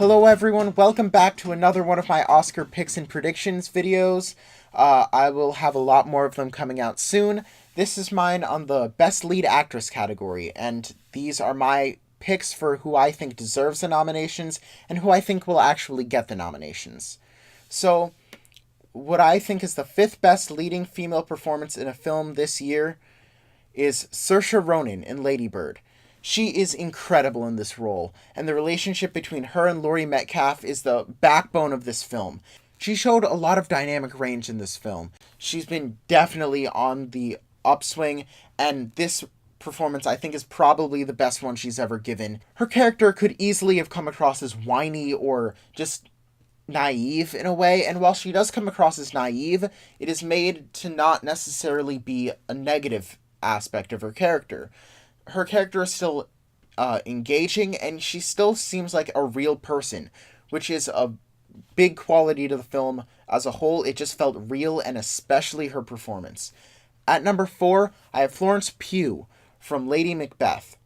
Hello everyone, welcome back to another one of my Oscar picks and predictions videos. I will have a lot more of them coming out soon. This is mine on the Best Lead Actress category, and these are my picks for who I think deserves the nominations and who I think will actually get the nominations. So, what I think is the fifth best leading female performance in a film this year is Saoirse Ronan in Lady Bird. She is incredible in this role, and the relationship between her and Laurie Metcalf is the backbone of this film. She showed a lot of dynamic range in this film. She's been definitely on the upswing, and this performance I think is probably the best one she's ever given. Her character could easily have come across as whiny or just naive in a way, and while she does come across as naive, it is made to not necessarily be a negative aspect of her character. Her character is still engaging, and she still seems like a real person, which is a big quality to the film as a whole. It just felt real, and especially her performance. At number 4, I have Florence Pugh from Lady Macbeth.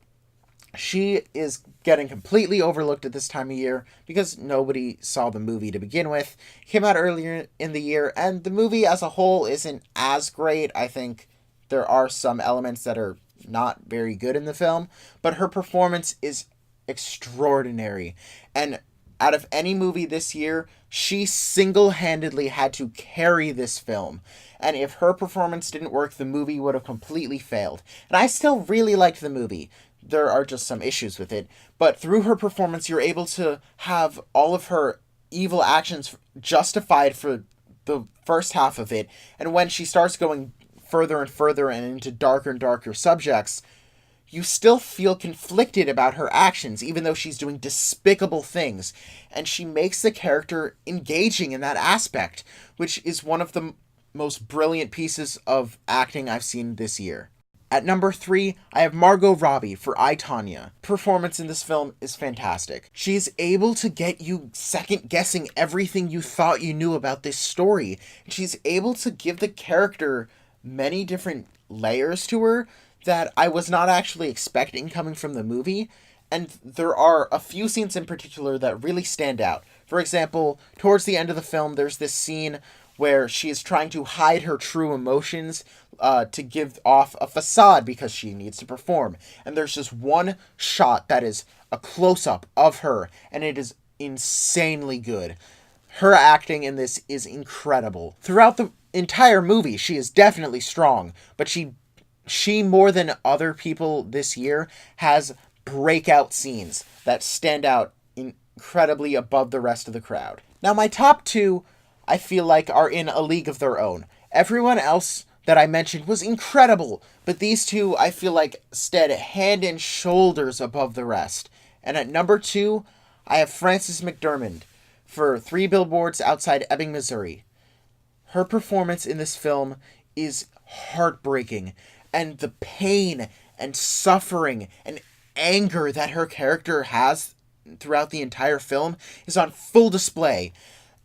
She is getting completely overlooked at this time of year because nobody saw the movie to begin with. It came out earlier in the year, and the movie as a whole isn't as great. I think there are some elements that are not very good in the film, but her performance is extraordinary. And out of any movie this year, she single-handedly had to carry this film. And if her performance didn't work, the movie would have completely failed. And I still really liked the movie. There are just some issues with it. But through her performance, you're able to have all of her evil actions justified for the first half of it. And when she starts going further and further and into darker and darker subjects, you still feel conflicted about her actions, even though she's doing despicable things. And she makes the character engaging in that aspect, which is one of the most brilliant pieces of acting I've seen this year. At number 3, I have Margot Robbie for I, Tonya. Performance in this film is fantastic. She's able to get you second-guessing everything you thought you knew about this story. She's able to give the character many different layers to her that I was not actually expecting coming from the movie, and there are a few scenes in particular that really stand out. For example, towards the end of the film, there's this scene where she is trying to hide her true emotions to give off a facade because she needs to perform. And there's just one shot that is a close-up of her, and it is insanely good. Her acting in this is incredible. Throughout the entire movie, she is definitely strong, but she more than other people this year has breakout scenes that stand out incredibly above the rest of the crowd. Now, my top 2, I feel like, are in a league of their own. Everyone else that I mentioned was incredible, but these two I feel like stood hand and shoulders above the rest. And at number 2, I have Frances McDormand for 3 Billboards Outside Ebbing, Missouri. Her performance in this film is heartbreaking, and the pain and suffering and anger that her character has throughout the entire film is on full display.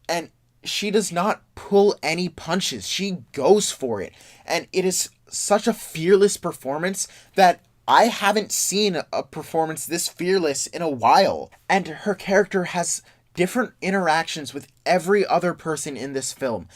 And she does not pull any punches. She goes for it. And it is such a fearless performance that I haven't seen a performance this fearless in a while. And her character has different interactions with every other person in this film,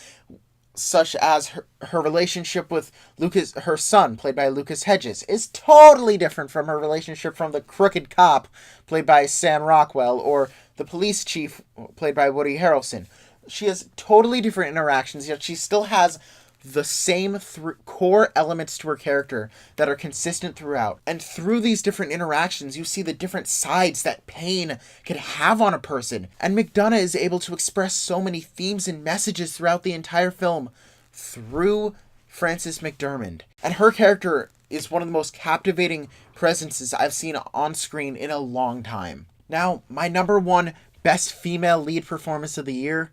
such as her relationship with Lucas, her son, played by Lucas Hedges, is totally different from her relationship from the crooked cop, played by Sam Rockwell, or the police chief, played by Woody Harrelson. She has totally different interactions, yet she still has the same core elements to her character that are consistent throughout. And through these different interactions, you see the different sides that pain can have on a person. And McDonough is able to express so many themes and messages throughout the entire film through Frances McDormand. And her character is one of the most captivating presences I've seen on screen in a long time. Now, my number 1 best female lead performance of the year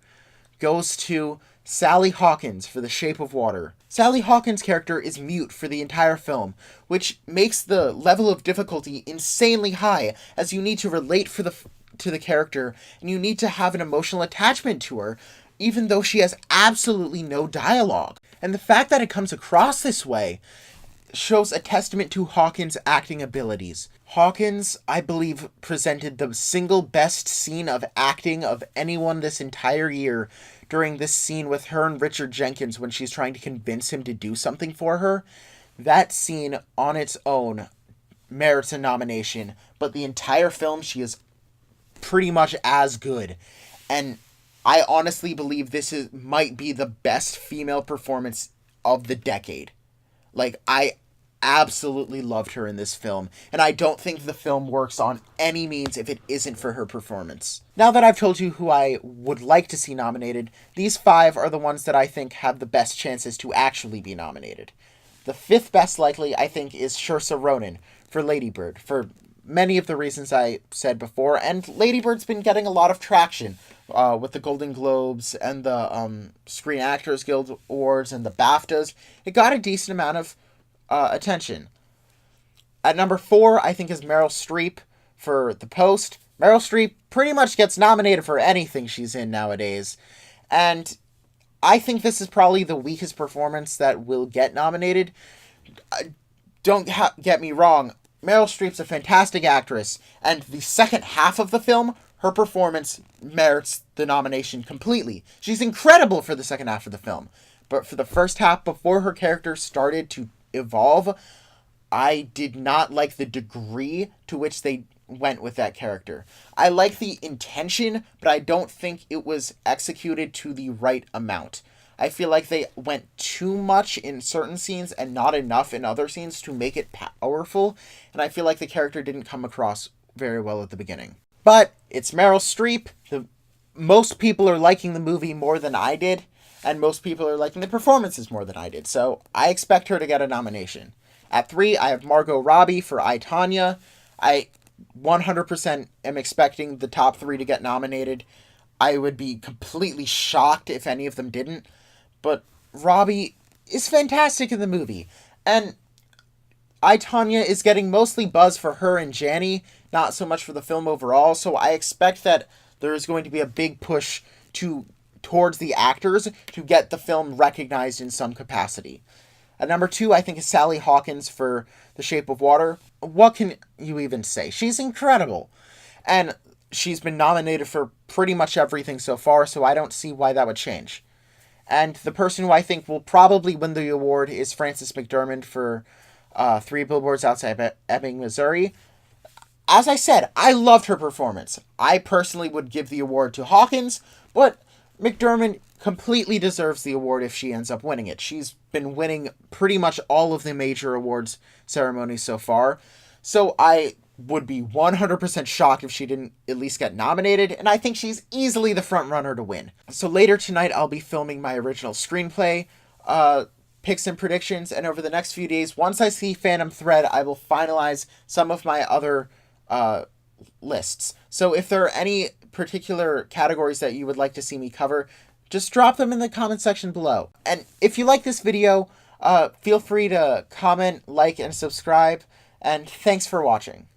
goes to Sally Hawkins for The Shape of Water. Sally Hawkins' character is mute for the entire film, which makes the level of difficulty insanely high, as you need to relate to the character, and you need to have an emotional attachment to her, even though she has absolutely no dialogue. And the fact that it comes across this way shows a testament to Hawkins' acting abilities. Hawkins, I believe, presented the single best scene of acting of anyone this entire year during this scene with her and Richard Jenkins when she's trying to convince him to do something for her. That scene on its own merits a nomination, but the entire film she is pretty much as good. And I honestly believe might be the best female performance of the decade. Like, I absolutely loved her in this film, and I don't think the film works on any means if it isn't for her performance. Now that I've told you who I would like to see nominated, these 5 are the ones that I think have the best chances to actually be nominated. The 5th best likely, I think, is Saoirse Ronan for Lady Bird, for many of the reasons I said before, and Lady Bird's been getting a lot of traction with the Golden Globes and the Screen Actors Guild Awards and the BAFTAs. It got a decent amount of attention. At number 4, I think, is Meryl Streep for The Post. Meryl Streep pretty much gets nominated for anything she's in nowadays, and I think this is probably the weakest performance that will get nominated. Don't get me wrong, Meryl Streep's a fantastic actress, and the second half of the film, her performance merits the nomination completely. She's incredible for the second half of the film. But for the first half, before her character started to evolve, I did not like the degree to which they went with that character. I like the intention, but I don't think it was executed to the right amount. I feel like they went too much in certain scenes and not enough in other scenes to make it powerful, and I feel like the character didn't come across very well at the beginning. But it's Meryl Streep. Most people are liking the movie more than I did, and most people are liking the performances more than I did, so I expect her to get a nomination. At 3, I have Margot Robbie for I, Tonya. I 100% am expecting the top 3 to get nominated. I would be completely shocked if any of them didn't, but Robbie is fantastic in the movie, and I, Tonya is getting mostly buzz for her and Janny, not so much for the film overall, so I expect that there is going to be a big push towards the actors to get the film recognized in some capacity. At number 2, I think, is Sally Hawkins for The Shape of Water. What can you even say? She's incredible, and she's been nominated for pretty much everything so far, so I don't see why that would change. And the person who I think will probably win the award is Frances McDormand for 3 Billboards Outside Ebbing, Missouri. As I said, I loved her performance. I personally would give the award to Hawkins, but McDormand completely deserves the award if she ends up winning it. She's been winning pretty much all of the major awards ceremonies so far, so I would be 100% shocked if she didn't at least get nominated, and I think she's easily the front runner to win. So later tonight, I'll be filming my original screenplay picks and predictions, and over the next few days, once I see Phantom Thread, I will finalize some of my other lists. So if there are any particular categories that you would like to see me cover, just drop them in the comment section below. And if you like this video, feel free to comment, like, and subscribe, and thanks for watching.